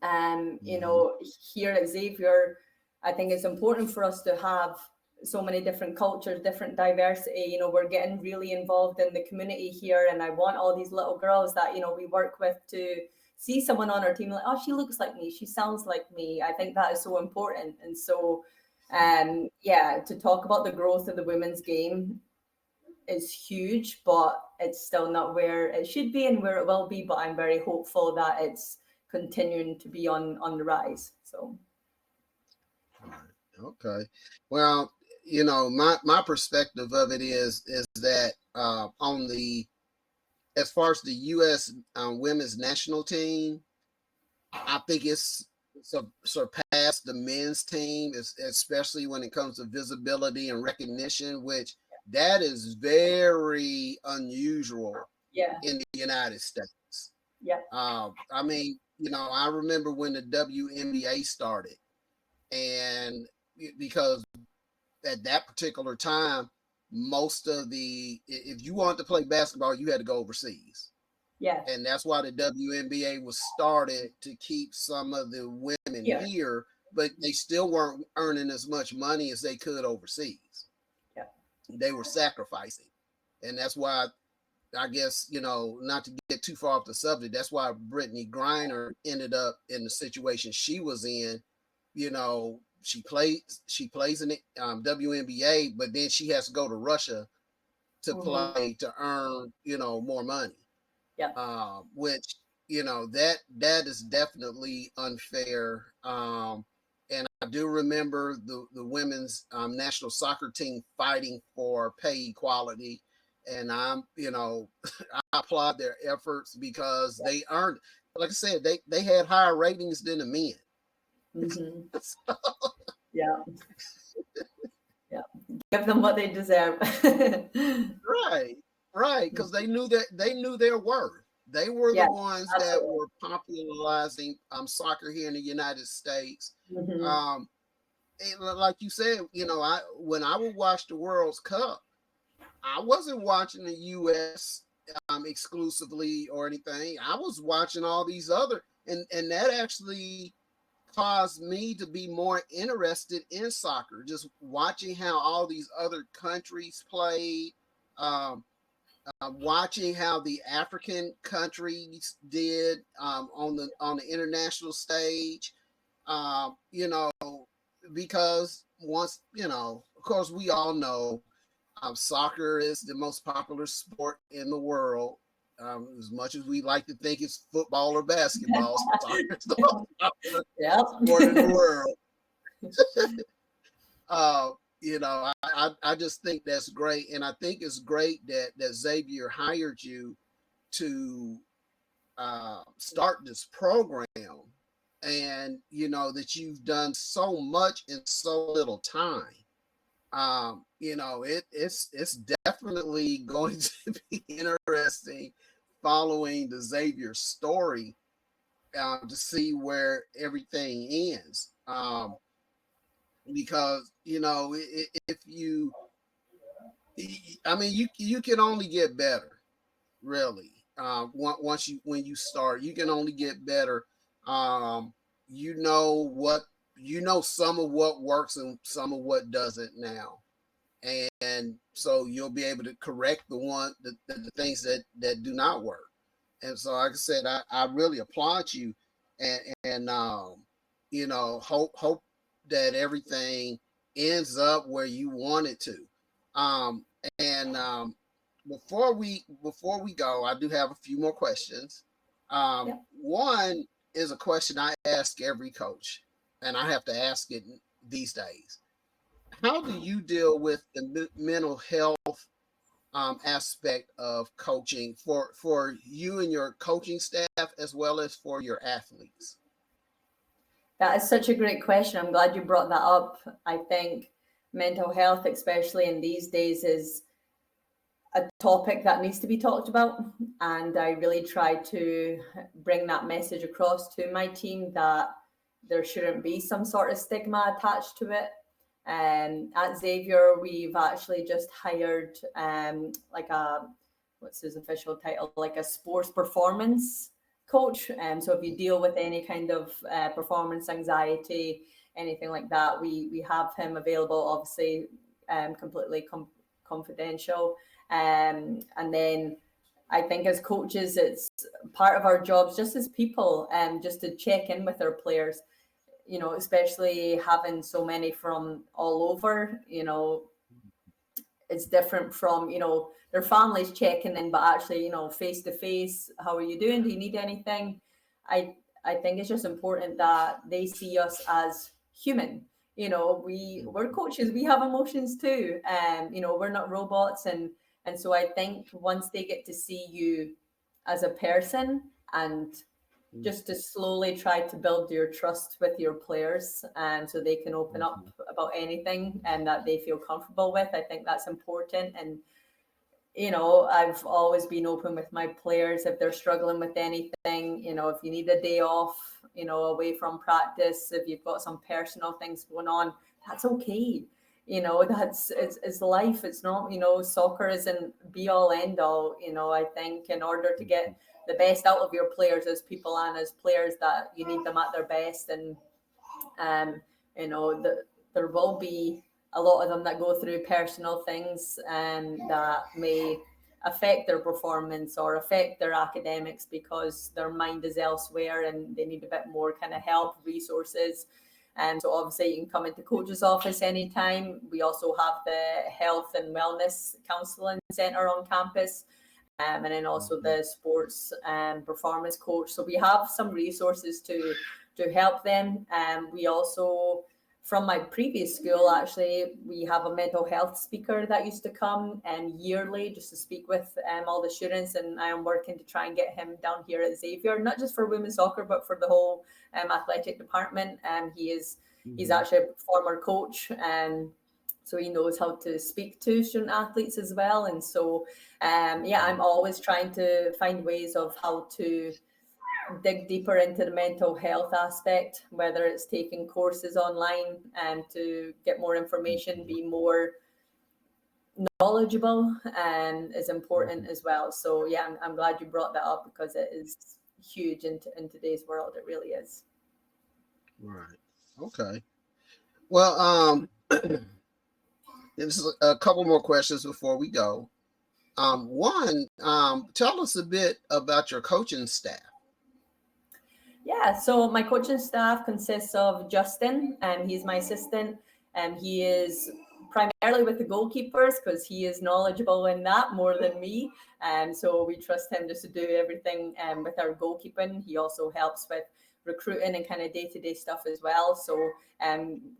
You know, here at Xavier, I think it's important for us to have so many different cultures, different diversity. You know, we're getting really involved in the community here, and I want all these little girls that, you know, we work with to see someone on our team like, oh, she looks like me, she sounds like me. I think that is so important. And so yeah, to talk about the growth of the women's game is huge, but it's still not where it should be and where it will be. But I'm very hopeful that it's continuing to be on the rise. So okay, well, you know, my perspective of it is that on the, as far as the U.S. Women's national team, I think it's surpassed the men's team, especially when it comes to visibility and recognition, which that is very unusual in the United States. I mean, you know, I remember when the WNBA started, and because at that particular time, most of if you wanted to play basketball, you had to go overseas. And that's why the WNBA was started, to keep some of the women here, but they still weren't earning as much money as they could overseas. They were sacrificing. And that's why, I guess, you know, not to get too far off the subject, that's why Brittany Griner ended up in the situation she was in. You know, she plays in the WNBA, but then she has to go to Russia to play, to earn, you know, more money. Which, you know, that is definitely unfair. And I do remember the women's national soccer team fighting for pay equality, and I'm, you know, I applaud their efforts because they earned, like I said, they had higher ratings than the men. So, yeah, give them what they deserve. Right, because they knew their worth. They were the ones that were popularizing soccer here in the United States. And like you said, you know, when I would watch the World Cup, I wasn't watching the U.S. Exclusively or anything. I was watching all these other, and that actually caused me to be more interested in soccer, just watching how all these other countries played, watching how the African countries did on the international stage. You know, because once, you know, of course, we all know soccer is the most popular sport in the world. As much as we like to think it's football or basketball, soccer is the most popular sport in the world. I just think that's great, and I think it's great that Xavier hired you to start this program, and that you've done so much in so little time. It's definitely going to be interesting following the Xavier story to see where everything ends. Because if you, I mean, you can only get better, really. When you start, you can only get better. You know some of what works and some of what doesn't now, and so you'll be able to correct the things that do not work. And so, like I said, I really applaud you, and hope that everything ends up where you want it to. Um, and before we go, I do have a few more questions. Yeah. One is a question I ask every coach, and I have to ask it these days. How do you deal with the mental health aspect of coaching for you and your coaching staff as well as for your athletes? That is such a great question. I'm glad you brought that up. I think mental health, especially in these days, is a topic that needs to be talked about. And I really try to bring that message across to my team that there shouldn't be some sort of stigma attached to it. At Xavier, we've actually just hired like what's his official title, like a sports performance coach. So if you deal with any kind of performance anxiety, anything like that, we have him available, obviously completely confidential. And then I think as coaches, it's part of our jobs just as people, just to check in with our players, especially having so many from all over. It's different from, their families checking in, but actually, face to face, how are you doing? Do you need anything? I think it's just important that they see us as human. We're coaches, we have emotions too. We're not robots. And so I think once they get to see you as a person, and just to slowly try to build your trust with your players, and so they can open up about anything and that they feel comfortable with. I think that's important. And I've always been open with my players if they're struggling with anything. If you need a day off, away from practice, if you've got some personal things going on, that's okay. It's life. It's not, soccer isn't be all end all. I think in order to get the best out of your players as people and as players, that you need them at their best. And there will be a lot of them that go through personal things that may affect their performance or affect their academics because their mind is elsewhere and they need a bit more kind of help, resources. And so obviously you can come into coach's office anytime. We also have the health and wellness counselling centre on campus, and then also the sports and performance coach. So we have some resources to help them. We also, from my previous school, actually, we have a mental health speaker that used to come yearly just to speak with all the students. And I am working to try and get him down here at Xavier, not just for women's soccer, but for the whole athletic department. He's actually a former coach, so he knows how to speak to student athletes as well. And so, I'm always trying to find ways of how to dig deeper into the mental health aspect, whether it's taking courses online and to get more information, be more knowledgeable, is important as well. So I'm glad you brought that up because it is huge in today's world. It really is. Right. Okay. Well, there's a couple more questions before we go. One, tell us a bit about your coaching staff. Yeah, so my coaching staff consists of Justin, and he's my assistant, and he is primarily with the goalkeepers because he is knowledgeable in that more than me. So we trust him just to do everything with our goalkeeping. He also helps with recruiting and kind of day-to-day stuff as well. So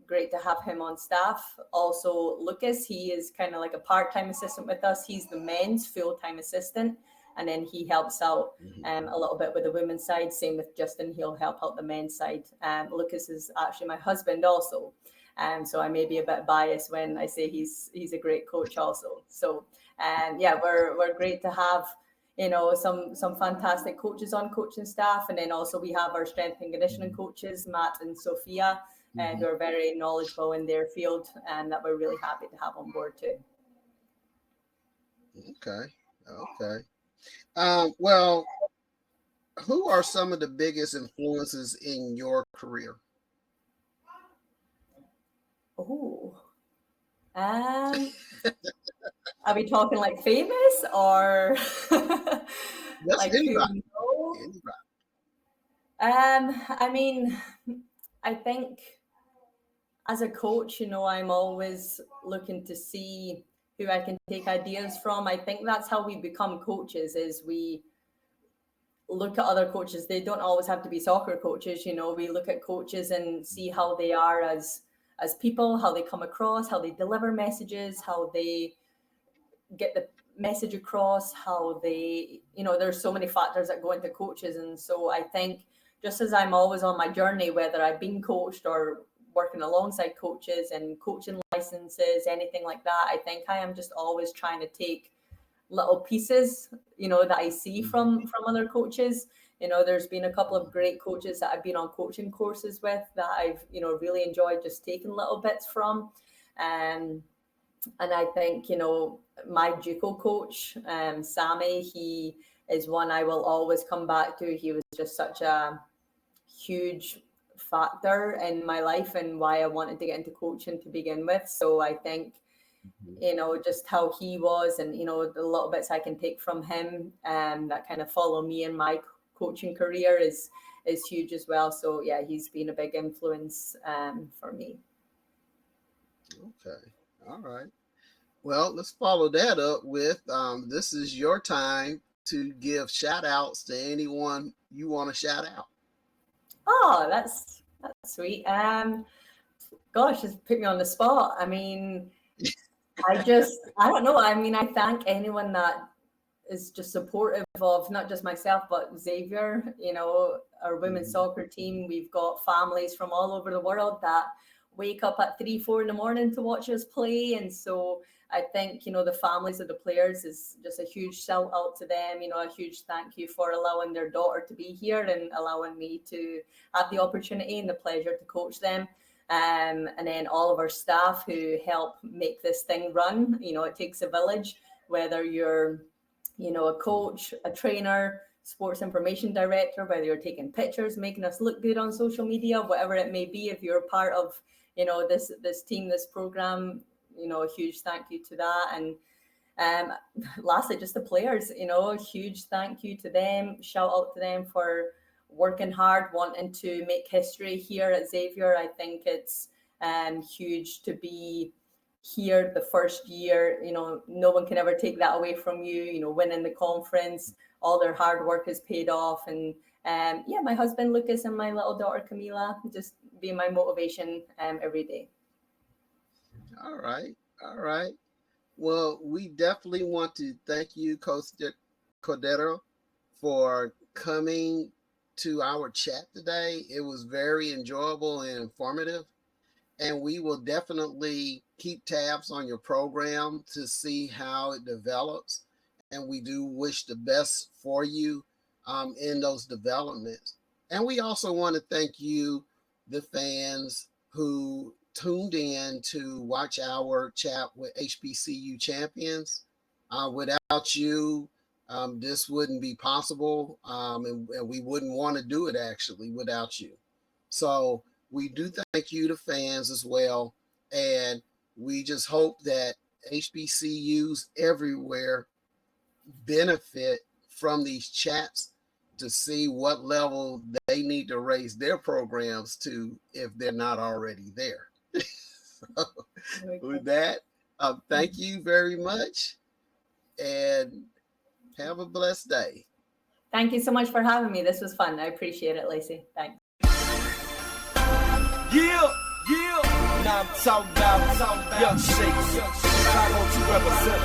great to have him on staff. Also, Lucas, he is kind of like a part-time assistant with us. He's the men's full-time assistant. And then he helps out a little bit with the women's side. Same with Justin, he'll help out the men's side. Lucas is actually my husband also. So I may be a bit biased when I say he's a great coach also. So yeah, we're great to have, you know, some fantastic coaches on coaching staff. And then also we have our strength and conditioning coaches, Matt and Sophia, who are very knowledgeable in their field and that we're really happy to have on board too. Okay. Well, who are some of the biggest influences in your career? Oh, are we talking like famous or like anybody. who? I mean, I think as a coach, you know, I'm always looking to see who I can take ideas from. I think that's how we become coaches, is we look at other coaches. They don't always have to be soccer coaches, you know. We look at coaches and see how they are as people, how they come across, how they deliver messages, how they get the message across, how they, you know, there's so many factors that go into coaches. And so I think just as I'm always on my journey, whether I've been coached or working alongside coaches and coaching licenses, anything like that, I think I am just always trying to take little pieces, you know, that I see from other coaches. You know, there's been a couple of great coaches that I've been on coaching courses with that I've, you know, really enjoyed just taking little bits from. And I think, you know, my JUCO coach, Sammy, he is one I will always come back to. He was just such a huge factor in my life and why I wanted to get into coaching to begin with. So I think, you know, just how he was and, you know, the little bits I can take from him that kind of follow me in my coaching career is huge as well. So yeah, he's been a big influence for me. Okay. All right. Well, let's follow that up with this is your time to give shout outs to anyone you want to shout out. Oh, that's sweet. Gosh, just put me on the spot. I mean, I don't know. I mean, I thank anyone that is just supportive of not just myself, but Xavier, you know, our women's soccer team. We've got families from all over the world that wake up at 3-4 in the morning to watch us play. And so I think, you know, the families of the players is just a huge shout out to them, you know, a huge thank you for allowing their daughter to be here and allowing me to have the opportunity and the pleasure to coach them. And then all of our staff who help make this thing run. You know, it takes a village, whether you're, you know, a coach, a trainer, sports information director, whether you're taking pictures, making us look good on social media, whatever it may be. If you're part of, you know, this team, this program, you know, a huge thank you to that. And lastly, just the players, you know, a huge thank you to them. Shout out to them for working hard, wanting to make history here at Xavier. I think it's huge to be here the first year. You know, no one can ever take that away from you. You know, winning the conference, all their hard work is paid off. And yeah, my husband Lucas and my little daughter Camila just being my motivation every day. All right. Well, we definitely want to thank you, Coach Cordeiro, for coming to our chat today. It was very enjoyable and informative. And we will definitely keep tabs on your program to see how it develops. And we do wish the best for you in those developments. And we also want to thank you, the fans who tuned in to watch our chat with HBCU champions. Without you, this wouldn't be possible, and we wouldn't want to do it actually without you. So we do thank you to fans as well, and we just hope that HBCUs everywhere benefit from these chats to see what level they need to raise their programs to if they're not already there. With that, thank you very much, and have a blessed day. Thank you so much for having me. This was fun. I appreciate it, Lacy. Thanks. Yeah. Now I'm talking about young shakes. Chicago to represent.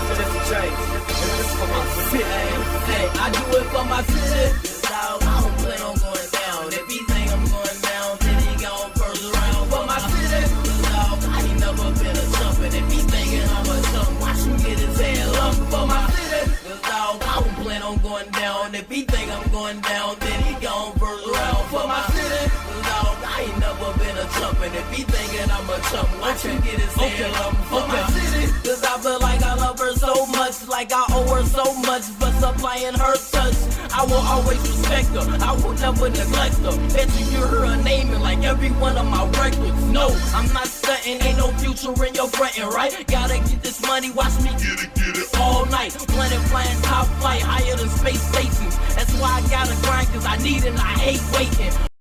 Just a change. And this is for my city. Hey, I do it for my city. Dog, I don't plan on going down. If he think I'm going down, then he gon' first round for my city. Dog, I ain't never been a jumpin'. If he thinking I'm a jump, watch him get his head up for my city. Dog, I don't plan on going down. If he think I'm going down, then he gon' first round for my city. Dog, I ain't never been a jumpin'. If he thinking I'm a chump, watch him get his head up for my city. Cause I feel like I love her so much, like I owe her so much for supplying her touch. I will always respect her, I will never neglect her. Bet you hear her naming like every one of my records. No, I'm not stunting, ain't no future in your frontin', right? Gotta get this money, watch me get it all night. Planet flying top flight, higher than space stations. That's why I gotta grind, cause I need it and I hate waiting.